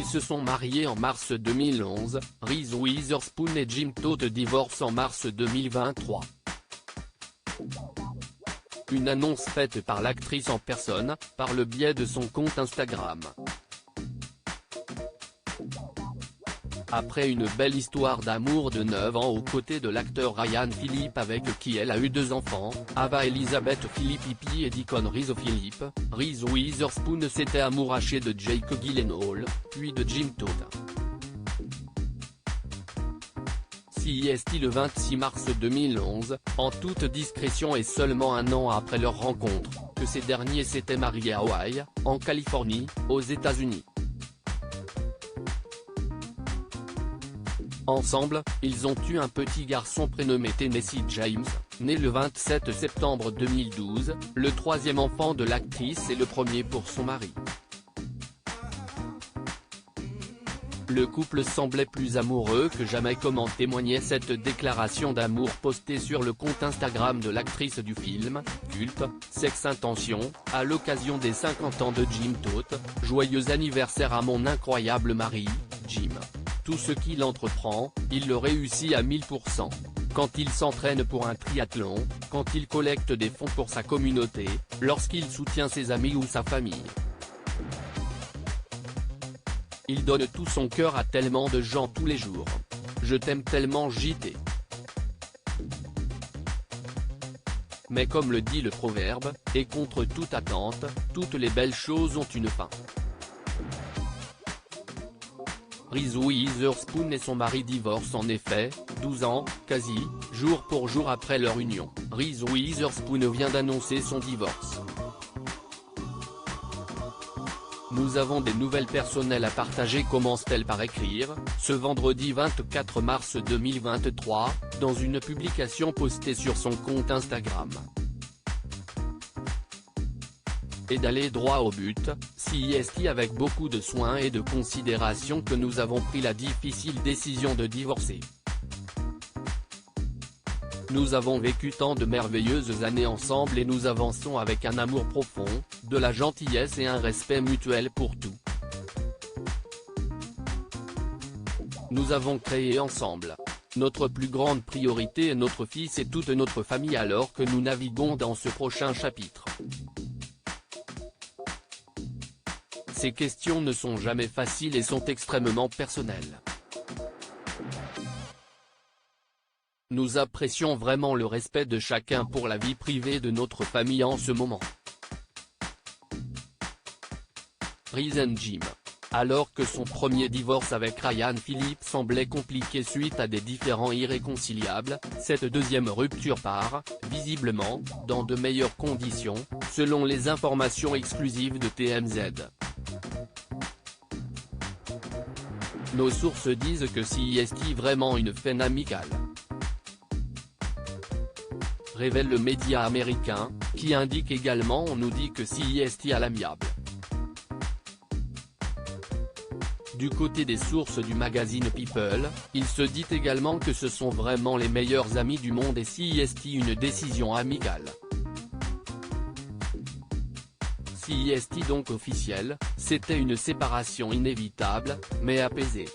Ils se sont mariés en mars 2011, Reese Witherspoon et Jim Toth divorcent en mars 2023. Une annonce faite par l'actrice en personne, par le biais de son compte Instagram. Après une belle histoire d'amour de 9 ans aux côtés de l'acteur Ryan Phillippe avec qui elle a eu 2 enfants, Ava Elizabeth Phillippe et Deacon Rizzo Phillippe, Reese Witherspoon s'était amourachée de Jake Gyllenhaal, puis de Jim Toth. CIST le 26 mars 2011, en toute discrétion et seulement un an après leur rencontre, que ces derniers s'étaient mariés à Hawaï, en Californie, aux États-Unis. Ensemble, ils ont eu un petit garçon prénommé Tennessee James, né le 27 septembre 2012, le 3e enfant de l'actrice et le premier pour son mari. Le couple semblait plus amoureux que jamais, comme en témoignait cette déclaration d'amour postée sur le compte Instagram de l'actrice du film culte, Sex Intention, à l'occasion des 50 ans de Jim Toth. Joyeux anniversaire à mon incroyable mari, Jim. Tout ce qu'il entreprend, il le réussit à 1000%. Quand il s'entraîne pour un triathlon, quand il collecte des fonds pour sa communauté, lorsqu'il soutient ses amis ou sa famille. Il donne tout son cœur à tellement de gens tous les jours. Je t'aime tellement JT. Mais comme le dit le proverbe, et contre toute attente, toutes les belles choses ont une fin. Reese Witherspoon et son mari divorcent en effet, 12 ans, quasi, jour pour jour après leur union. Reese Witherspoon vient d'annoncer son divorce. Nous avons des nouvelles personnelles à partager, commence-t-elle par écrire, ce vendredi 24 mars 2023, dans une publication postée sur son compte Instagram. Et d'aller droit au but, CIST avec beaucoup de soin et de considération que nous avons pris la difficile décision de divorcer. Nous avons vécu tant de merveilleuses années ensemble et nous avançons avec un amour profond, de la gentillesse et un respect mutuel pour tout. Nous avons créé ensemble. Notre plus grande priorité est notre fils et toute notre famille alors que nous naviguons dans ce prochain chapitre. Ces questions ne sont jamais faciles et sont extrêmement personnelles. Nous apprécions vraiment le respect de chacun pour la vie privée de notre famille en ce moment. Reese and Jim. Alors que son premier divorce avec Ryan Phillippe semblait compliqué suite à des différends irréconciliables, cette deuxième rupture part, visiblement, dans de meilleures conditions, selon les informations exclusives de TMZ. Nos sources disent que CIST vraiment une fin amicale. Révèle le média américain, qui indique également on nous dit que CIST à l'amiable. Du côté des sources du magazine People, il se dit également que ce sont vraiment les meilleurs amis du monde et CIST une décision amicale. CIST donc officiel, c'était une séparation inévitable, mais apaisée.